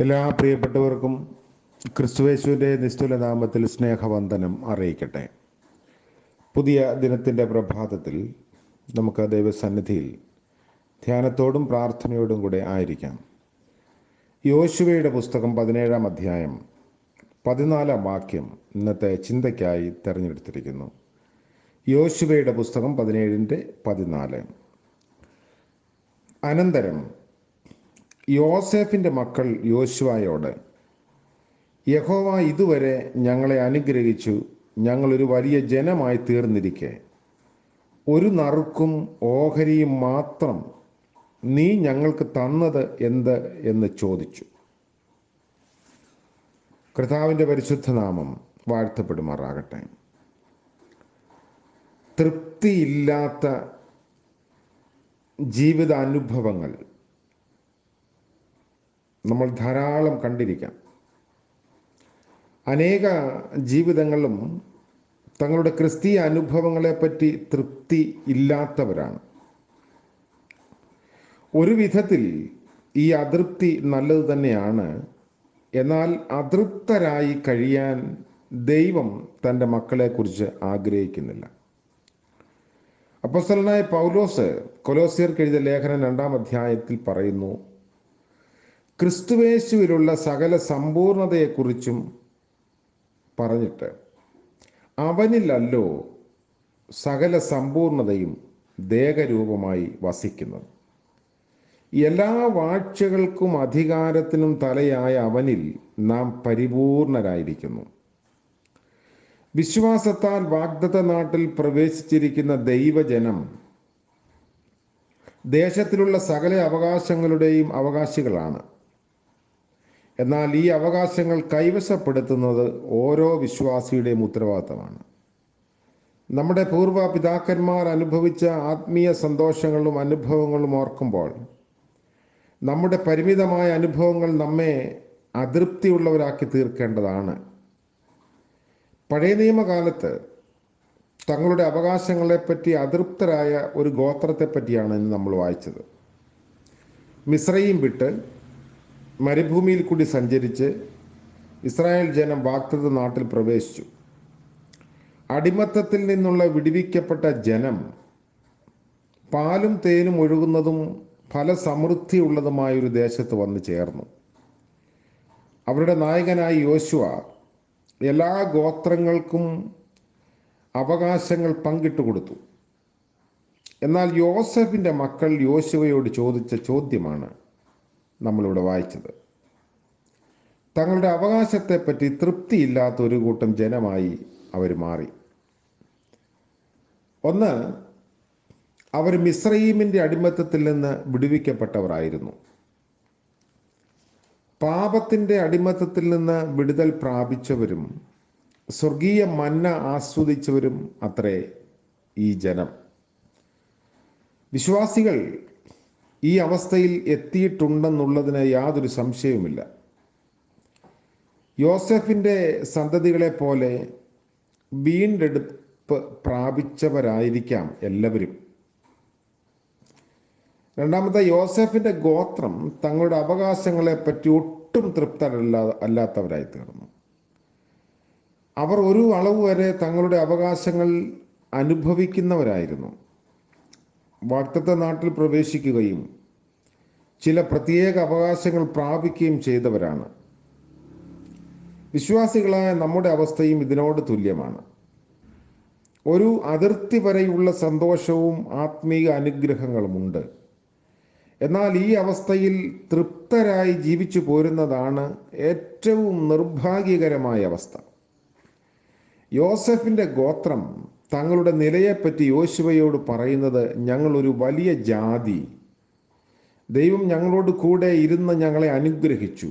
എല്ലാ പ്രിയപ്പെട്ടവർക്കും ക്രിസ്തുയേശുവിൻ്റെ നിസ്തുല നാമത്തിൽ സ്നേഹവന്ദനം അറിയിക്കട്ടെ. പുതിയ ദിനത്തിൻ്റെ പ്രഭാതത്തിൽ നമുക്ക് ദൈവസന്നിധിയിൽ ധ്യാനത്തോടും പ്രാർത്ഥനയോടും കൂടെ ആയിരിക്കാം. യോശുവയുടെ പുസ്തകം 17-ാം അധ്യായം 14-ാം വാക്യം ഇന്നത്തെ ചിന്തയ്ക്കായി തിരഞ്ഞെടുത്തിരിക്കുന്നു. യോശുവയുടെ പുസ്തകം 17-14. അനന്തരം യോസേഫിൻ്റെ മക്കൾ യോശുവയോട്, യഹോവ ഇതുവരെ ഞങ്ങളെ അനുഗ്രഹിച്ചു, ഞങ്ങളൊരു വലിയ ജനമായി തീർന്നിരിക്കെ ഒരു നറുക്കും ഓഹരിയും മാത്രം നീ ഞങ്ങൾക്ക് തന്നത് എന്ത് എന്ന് ചോദിച്ചു. കർത്താവിൻ്റെ പരിശുദ്ധ നാമം വാഴ്ത്തപ്പെടുമാറാകട്ടെ. തൃപ്തിയില്ലാത്ത ജീവിതാനുഭവങ്ങൾ നമ്മൾ ധാരാളം കണ്ടിരിക്കാം. അനേക ജീവിതങ്ങളും തങ്ങളുടെ ക്രിസ്തീയ അനുഭവങ്ങളെപ്പറ്റി തൃപ്തി ഇല്ലാത്തവരാണ്. ഒരു വിധത്തിൽ ഈ അതൃപ്തി നല്ലത് തന്നെയാണ്. എന്നാൽ അതൃപ്തരായി കഴിയാൻ ദൈവം തൻ്റെ മക്കളെക്കുറിച്ച് ആഗ്രഹിക്കുന്നില്ല. അപ്പോസ്തലനായ പൗലോസ് കൊലോസ്യർക്ക് എഴുതിയ ലേഖനം 2-ാം അധ്യായത്തിൽ പറയുന്നു, ക്രിസ്തുയേശുവിലുള്ള സകല സമ്പൂർണതയെക്കുറിച്ചും പറഞ്ഞിട്ട് അവനിലല്ലോ സകല സമ്പൂർണതയും ദേഹരൂപമായി വസിക്കുന്നത്. എല്ലാ വാഴ്ചകൾക്കും അധികാരത്തിനും തലയായ അവനിൽ നാം പരിപൂർണരായിരിക്കുന്നു. വിശ്വാസത്താൽ വാഗ്ദത്ത നാട്ടിൽ പ്രവേശിച്ചിരിക്കുന്ന ദൈവജനം ദേശത്തിലുള്ള സകല അവകാശങ്ങളുടെയും അവകാശികളാണ്. എന്നാൽ ഈ അവകാശങ്ങൾ കൈവശപ്പെടുത്തുന്നത് ഓരോ വിശ്വാസിയുടെയും ഉത്തരവാദിത്തമാണ്. നമ്മുടെ പൂർവ്വ പിതാക്കന്മാർ അനുഭവിച്ച ആത്മീയ സന്തോഷങ്ങളും അനുഭവങ്ങളും ഓർക്കുമ്പോൾ നമ്മുടെ പരിമിതമായ അനുഭവങ്ങൾ നമ്മെ അതൃപ്തിയുള്ളവരാക്കി തീർക്കേണ്ടതാണ്. പഴയ നിയമകാലത്ത് തങ്ങളുടെ അവകാശങ്ങളെപ്പറ്റി അതൃപ്തരായ ഒരു ഗോത്രത്തെപ്പറ്റിയാണ് ഇന്ന് നമ്മൾ വായിച്ചത്. മിസ്രയീം വിട്ട് മരുഭൂമിയിൽ കൂടി സഞ്ചരിച്ച് ഇസ്രായേൽ ജനം വാഗ്ദത്ത നാട്ടിൽ പ്രവേശിച്ചു. അടിമത്തത്തിൽ നിന്നുള്ള വിടുവിക്കപ്പെട്ട ജനം പാലും തേനും ഒഴുകുന്നതും ഫലസമൃദ്ധിയുള്ളതുമായൊരു ദേശത്ത് വന്നു ചേർന്നു. അവരുടെ നായകനായ യോശുവ എല്ലാ ഗോത്രങ്ങൾക്കും അവകാശങ്ങൾ പങ്കിട്ടു കൊടുത്തു. എന്നാൽ യോസേഫിൻ്റെ മക്കൾ യോശുവയോട് ചോദിച്ച ചോദ്യമാണ് നമ്മളിവിടെ വായിച്ചത്. തങ്ങളുടെ അവകാശത്തെപ്പറ്റി തൃപ്തിയില്ലാത്ത ഒരു കൂട്ടം ജനമായി അവർ മാറി. ഒന്ന്, അവർ മിസ്രയീമിൻ്റെ അടിമത്തത്തിൽ നിന്ന് വിടുവിക്കപ്പെട്ടവരായിരുന്നു. പാപത്തിൻ്റെ അടിമത്തത്തിൽ നിന്ന് വിടുതൽ പ്രാപിച്ചവരും സ്വർഗീയ മന്ന ആസ്വദിച്ചവരും അത്രേ ഈ ജനം. വിശ്വാസികൾ ഈ അവസ്ഥയിൽ എത്തിയിട്ടുണ്ടെന്നുള്ളതിന് യാതൊരു സംശയവുമില്ല. യോസേഫിൻ്റെ സന്തതികളെ പോലെ വീണ്ടെടുപ്പ് പ്രാപിച്ചവരായിരിക്കാം എല്ലാവരും. രണ്ടാമത്തെ, യോസേഫിൻ്റെ ഗോത്രം തങ്ങളുടെ അവകാശങ്ങളെപ്പറ്റി ഒട്ടും അല്ലാത്തവരായി തീർന്നു. അവർ ഒരു അളവ് വരെ തങ്ങളുടെ അവകാശങ്ങൾ അനുഭവിക്കുന്നവരായിരുന്നു. വാഗ്ദത്ത നാട്ടിൽ പ്രവേശിക്കുകയും ചില പ്രത്യേക അവകാശങ്ങൾ പ്രാപിക്കുകയും ചെയ്തവരാണ്. വിശ്വാസികളായ നമ്മുടെ അവസ്ഥയും ഇതിനോട് തുല്യമാണ്. ഒരു അതിർത്തി വരെയുള്ള സന്തോഷവും ആത്മീയ അനുഗ്രഹങ്ങളുമുണ്ട്. എന്നാൽ ഈ അവസ്ഥയിൽ തൃപ്തരായി ജീവിച്ചു പോരുന്നതാണ് ഏറ്റവും നിർഭാഗ്യകരമായ അവസ്ഥ. യോസേഫിൻ്റെ ഗോത്രം തങ്ങളുടെ നിലയെപ്പറ്റി യോശുവയോട് പറയുന്നത്, ഞങ്ങളൊരു വലിയ ജാതി, ദൈവം ഞങ്ങളോട് കൂടെ ഇരുന്ന് ഞങ്ങളെ അനുഗ്രഹിച്ചു.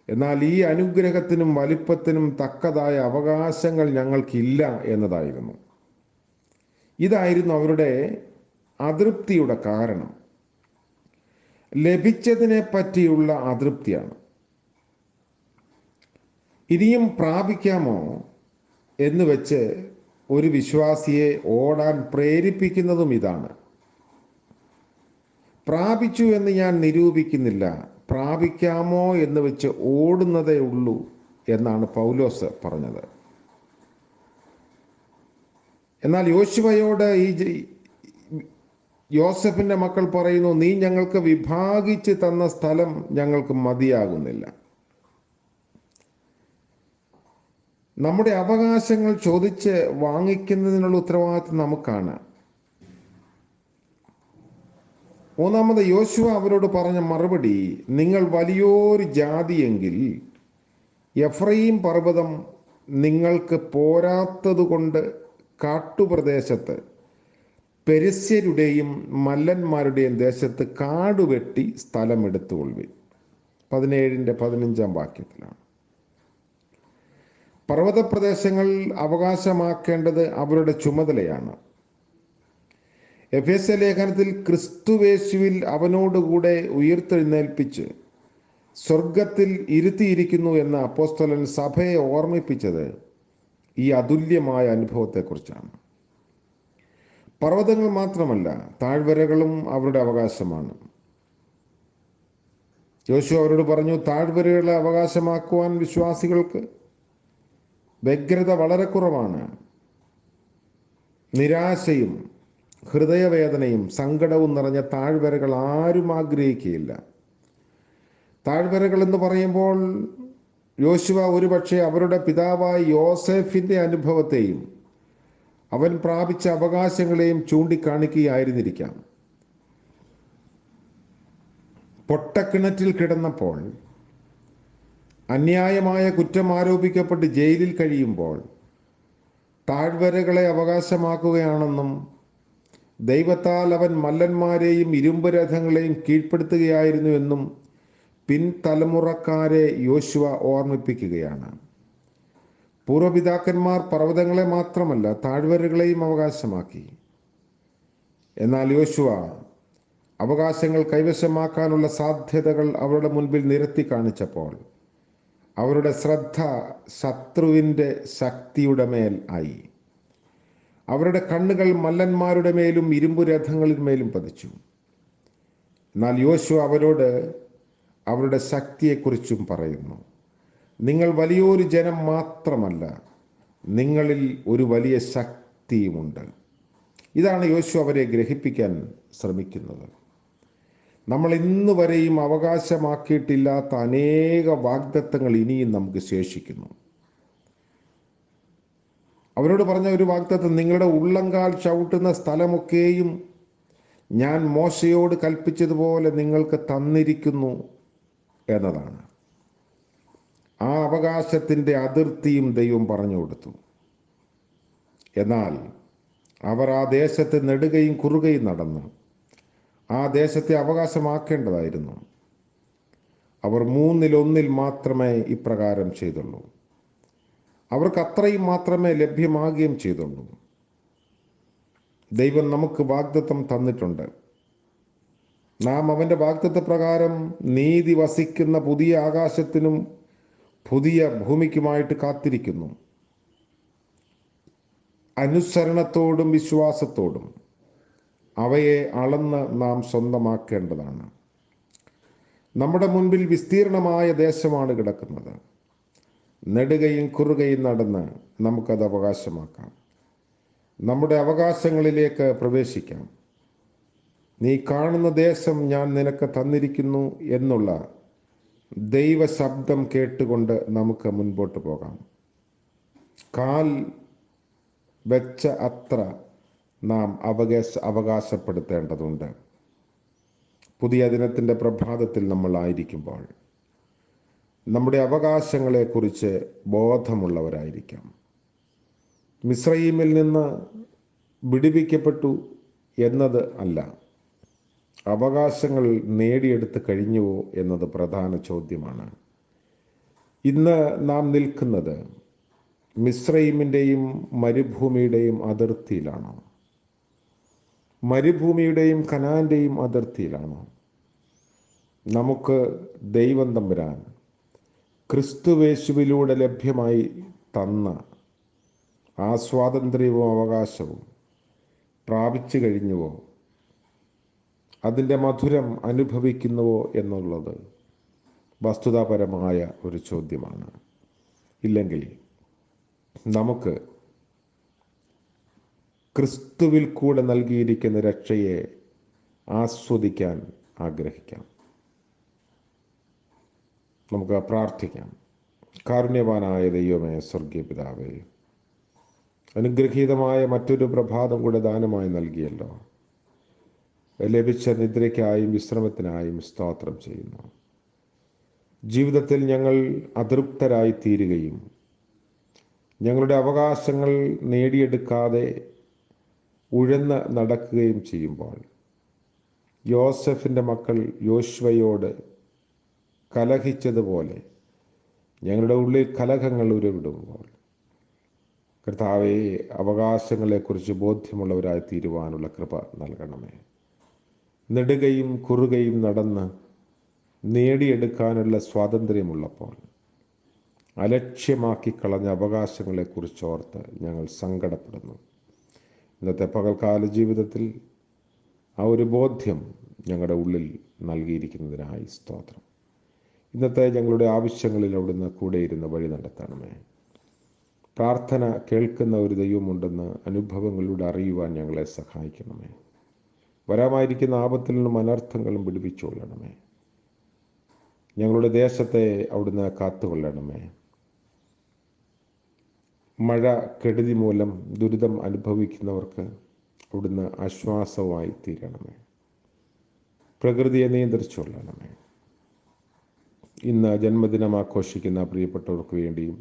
എന്നാൽ ഈ അനുഗ്രഹത്തിനും വലിപ്പത്തിനും തക്കതായ അവകാശങ്ങൾ ഞങ്ങൾക്കില്ല എന്നതായിരുന്നു. ഇതായിരുന്നു അവരുടെ അതൃപ്തിയുടെ കാരണം. ലഭിച്ചതിനെ പറ്റിയുള്ള അതൃപ്തിയാണ്. ഇനിയും പ്രാപിക്കാമോ എന്ന് വെച്ച് ഒരു വിശ്വാസിയെ ഓടാൻ പ്രേരിപ്പിക്കുന്നതും ഇതാണ്. പ്രാപിച്ചു എന്ന് ഞാൻ നിരൂപിക്കുന്നില്ല, പ്രാപിക്കാമോ എന്ന് വെച്ച് ഓടുന്നതേ ഉള്ളൂ എന്നാണ് പൗലോസ് പറഞ്ഞത്. എന്നാൽ യോശുവയോട് യോസഫിൻ്റെ മക്കൾ പറയുന്നു, നീ ഞങ്ങൾക്ക് വിഭാഗിച്ച് തന്ന സ്ഥലം ഞങ്ങൾക്ക് മതിയാകുന്നില്ല. നമ്മുടെ അവകാശങ്ങൾ ചോദിച്ച് വാങ്ങിക്കുന്നതിനുള്ള ഉത്തരവാദിത്വം നമുക്കാണ്. മൂന്നാമത് യോശുവ അവരോട് പറഞ്ഞ മറുപടി, നിങ്ങൾ വലിയൊരു ജാതിയെങ്കിൽ എഫ്രയീം പർവ്വതം നിങ്ങൾക്ക് പോരാത്തതുകൊണ്ട് കാട്ടുപ്രദേശത്ത് പെരിസ്യരുടെയും മല്ലന്മാരുടെയും ദേശത്ത് കാടുവെട്ടി സ്ഥലമെടുത്തുകൊള്ളുവിൻ. 17-15 വാക്യത്തിലാണ്. പർവ്വതപ്രദേശങ്ങൾ അവകാശമാക്കേണ്ടത് അവരുടെ ചുമതലയാണ്. എഫേസ്യ ലേഖനത്തിൽ ക്രിസ്തുവേശുവിൽ അവനോടുകൂടെ ഉയർത്തെഴുന്നേൽപ്പിച്ച് സ്വർഗത്തിൽ ഇരുത്തിയിരിക്കുന്നു എന്ന അപ്പോസ്തലൻ സഭയെ ഓർമ്മിപ്പിച്ചത് ഈ അതുല്യമായ അനുഭവത്തെക്കുറിച്ചാണ്. പർവ്വതങ്ങൾ മാത്രമല്ല, താഴ്വരകളും അവരുടെ അവകാശമാണ്. യോശുവ അവരോട് പറഞ്ഞു, താഴ്വരകളെ അവകാശമാക്കുവാൻ വിശ്വാസികൾക്ക് വ്യഗ്രത വളരെ കുറവാണ്. നിരാശയും ഹൃദയവേദനയും സങ്കടവും നിറഞ്ഞ താഴ്വരകൾ ആരും ആഗ്രഹിക്കുകയില്ല. താഴ്വരകൾ എന്ന് പറയുമ്പോൾ യോശുവ ഒരുപക്ഷെ അവരുടെ പിതാവായ യോസേഫിൻ്റെ അനുഭവത്തെയും അവൻ പ്രാപിച്ച അവകാശങ്ങളെയും ചൂണ്ടിക്കാണിക്കുകയായിരുന്നിരിക്കാം. പൊട്ടക്കിണറ്റിൽ കിടന്നപ്പോൾ, അന്യായമായ കുറ്റം ആരോപിക്കപ്പെട്ട് ജയിലിൽ കഴിയുമ്പോൾ താഴ്വരകളെ അവകാശമാക്കുകയാണെന്നും ദൈവത്താൽ അവൻ മല്ലന്മാരെയും ഇരുമ്പ് രഥങ്ങളെയും കീഴ്പ്പെടുത്തുകയായിരുന്നു എന്നും പിൻതലമുറക്കാരെ യോശുവ ഓർമ്മിപ്പിക്കുകയാണ്. പൂർവ്വപിതാക്കന്മാർ പർവ്വതങ്ങളെ മാത്രമല്ല താഴ്വരകളെയും അവകാശമാക്കി. എന്നാൽ യോശുവ അവകാശങ്ങൾ കൈവശമാക്കാനുള്ള സാധ്യതകൾ അവരുടെ മുൻപിൽ നിരത്തി കാണിച്ചപ്പോൾ അവരുടെ ശ്രദ്ധ ശത്രുവിൻ്റെ ശക്തിയുടെ മേൽ ആയി. അവരുടെ കണ്ണുകൾ മല്ലന്മാരുടെ മേലും ഇരുമ്പു രഥങ്ങളിന്മേലും പതിച്ചു. എന്നാൽ യോശുവ അവരോട് അവരുടെ ശക്തിയെക്കുറിച്ചും പറയുന്നു. നിങ്ങൾ വലിയൊരു ജനം മാത്രമല്ല, നിങ്ങളിൽ ഒരു വലിയ ശക്തിയുമുണ്ട്. ഇതാണ് യോശുവ അവരെ ഗ്രഹിപ്പിക്കാൻ ശ്രമിക്കുന്നത്. നമ്മൾ ഇന്ന് വരെയും അവകാശമാക്കിയിട്ടില്ലാത്ത അനേക വാഗ്ദത്തങ്ങൾ ഇനിയും നമുക്ക് ശേഷിക്കുന്നു. അവരോട് പറഞ്ഞ ഒരു വാഗ്ദത്തം, നിങ്ങളുടെ ഉള്ളങ്കാൽ ചവിട്ടുന്ന സ്ഥലമൊക്കെയും ഞാൻ മോശയോട് കൽപ്പിച്ചതുപോലെ നിങ്ങൾക്ക് തന്നിരിക്കുന്നു എന്നതാണ്. ആ അവകാശത്തിൻ്റെ അതിർത്തിയും ദൈവം പറഞ്ഞു കൊടുത്തു. എന്നാൽ അവർ ആ ദേശത്ത് നെടുകയും കുറുകയും നടന്നു ആ ദേശത്തെ അവകാശമാക്കേണ്ടതായിരുന്നു. അവർ 1/3 മാത്രമേ ഇപ്രകാരം ചെയ്തുള്ളൂ. അവർക്ക് അത്രയും മാത്രമേ ലഭ്യമാകുകയും ചെയ്തുള്ളൂ. ദൈവം നമുക്ക് വാഗ്ദത്തം തന്നിട്ടുണ്ട്. നാം അവൻ്റെ വാഗ്ദത്ത പ്രകാരം നീതി വസിക്കുന്ന പുതിയ ആകാശത്തിനും പുതിയ ഭൂമിക്കുമായിട്ട് കാത്തിരിക്കുന്നു. അനുസരണത്തോടും വിശ്വാസത്തോടും അവയെ അളന്ന് നാം സ്വന്തമാക്കേണ്ടതാണ്. നമ്മുടെ മുൻപിൽ വിസ്തീർണമായ ദേശമാണ് കിടക്കുന്നത്. നെടുകയും കുറുകയും നടന്ന് നമുക്കത് അവകാശമാക്കാം. നമ്മുടെ അവകാശങ്ങളിലേക്ക് പ്രവേശിക്കാം. നീ കാണുന്ന ദേശം ഞാൻ നിനക്ക് തന്നിരിക്കുന്നു എന്നുള്ള ദൈവശബ്ദം കേട്ടുകൊണ്ട് നമുക്ക് മുൻപോട്ട് പോകാം. കാൽ വെച്ച അത്ര നാം അവകാശപ്പെടുത്തേണ്ടതുണ്ട്. പുതിയ ദിനത്തിൻ്റെ പ്രഭാതത്തിൽ നമ്മളായിരിക്കുമ്പോൾ നമ്മുടെ അവകാശങ്ങളെക്കുറിച്ച് ബോധമുള്ളവരായിരിക്കാം. മിസ്രയീമിൽ നിന്ന് വിടുവിക്കപ്പെട്ടു എന്നത് അല്ല, അവകാശങ്ങൾ നേടിയെടുത്ത് കഴിഞ്ഞുവോ എന്നത് പ്രധാന ചോദ്യമാണ്. ഇന്ന് നാം നിൽക്കുന്നത് മിസ്രയീമിൻ്റെയും മരുഭൂമിയുടെയും അതിർത്തിയിലാണോ? മരുഭൂമിയുടെയും കനാന്റെയും അതിർത്തിയിലാണോ? നമുക്ക് ദൈവം തമ്പുരാൻ ക്രിസ്തുവേശുവിലൂടെ ലഭ്യമായി തന്ന ആ സ്വാതന്ത്ര്യവും അവകാശവും പ്രാപിച്ചു കഴിഞ്ഞുവോ, അതിൻ്റെ മധുരം അനുഭവിക്കുന്നുവോ എന്നുള്ളത് വസ്തുതാപരമായ ഒരു ചോദ്യമാണ്. ഇല്ലെങ്കിൽ നമുക്ക് ക്രിസ്തുവിൽ കൂടെ നൽകിയിരിക്കുന്ന രക്ഷയെ ആസ്വദിക്കാൻ ആഗ്രഹിക്കാം. നമുക്ക് പ്രാർത്ഥിക്കാം. കാരുണ്യവാനായ ദൈവമേ, സ്വർഗീയ പിതാവേ, അനുഗ്രഹീതമായ മറ്റൊരു പ്രഭാതം കൂടെ ദാനമായി നൽകിയല്ലോ. ലഭിച്ച നിദ്രയ്ക്കായും വിശ്രമത്തിനായും സ്തോത്രം ചെയ്യുന്നു. ജീവിതത്തിൽ ഞങ്ങൾ അതൃപ്തരായി തീരുകയും ഞങ്ങളുടെ അവകാശങ്ങൾ നേടിയെടുക്കാതെ ഉഴന്ന് നടക്കുകയും ചെയ്യുമ്പോൾ, യോസെഫിൻ്റെ മക്കൾ യോശുവയോട് കലഹിച്ചതുപോലെ ഞങ്ങളുടെ ഉള്ളിൽ കലഹങ്ങൾ ഉരുവിടുമ്പോൾ, കർത്താവേ, അവകാശങ്ങളെക്കുറിച്ച് ബോധ്യമുള്ളവരായി തീരുവാനുള്ള കൃപ നൽകണമേ. നെടുകയും കുറുകയും നടന്ന് നേടിയെടുക്കാനുള്ള സ്വാതന്ത്ര്യമുള്ളപ്പോൾ അലക്ഷ്യമാക്കി കളഞ്ഞ അവകാശങ്ങളെക്കുറിച്ചോർത്ത് ഞങ്ങൾ സങ്കടപ്പെടുന്നു. ഇന്നത്തെ പകൽക്കാല ജീവിതത്തിൽ ആ ഒരു ബോധ്യം ഞങ്ങളുടെ ഉള്ളിൽ നൽകിയിരിക്കുന്നതിനായി സ്തോത്രം. ഇന്നത്തെ ഞങ്ങളുടെ ആവശ്യങ്ങളിൽ അവിടുന്ന് കൂടെയിരുന്ന് വഴി നടത്തണമേ. പ്രാർത്ഥന കേൾക്കുന്ന ഒരു ദൈവമുണ്ടെന്ന് അനുഭവങ്ങളിലൂടെ അറിയുവാൻ ഞങ്ങളെ സഹായിക്കണമേ. വരാമായിരിക്കുന്ന ആപത്തിൽ നിന്നും അനർത്ഥങ്ങളും പിടിപ്പിച്ചുകൊള്ളണമേ. ഞങ്ങളുടെ ദേശത്തെ അവിടുന്ന് കാത്തുകൊള്ളണമേ. മഴ കെടുതി മൂലം ദുരിതം അനുഭവിക്കുന്നവർക്ക് അവിടുന്ന് ആശ്വാസമായി തീരണമേ. പ്രകൃതിയെ നിയന്ത്രിച്ചുകൊള്ളണമേ. ഇന്ന് ജന്മദിനം ആഘോഷിക്കുന്ന പ്രിയപ്പെട്ടവർക്ക് വേണ്ടിയും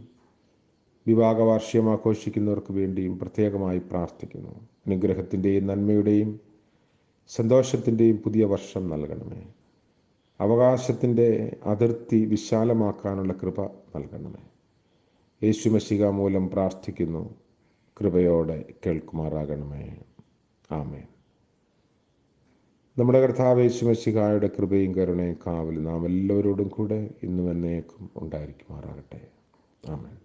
വിവാഹ വാർഷികം ആഘോഷിക്കുന്നവർക്ക് വേണ്ടിയും പ്രത്യേകമായി പ്രാർത്ഥിക്കുന്നു. അനുഗ്രഹത്തിൻ്റെയും നന്മയുടെയും സന്തോഷത്തിൻ്റെയും പുതിയ വർഷം നൽകണമേ. അവകാശത്തിൻ്റെ അതിർത്തി വിശാലമാക്കാനുള്ള കൃപ നൽകണമേ. യേശു മശിഹ മൂലം പ്രാർത്ഥിക്കുന്നു. കൃപയോടെ കേൾക്കുമാറാകണമേ. ആമേൻ. നമ്മുടെ കർത്താവ് യേശു മശിഹായുടെ കൃപയും കരുണയും കാവലും നാം എല്ലാവരോടും കൂടെ ഇന്നും എന്നേക്കും ഉണ്ടായിരിക്കുമാറാകട്ടെ. ആമേൻ.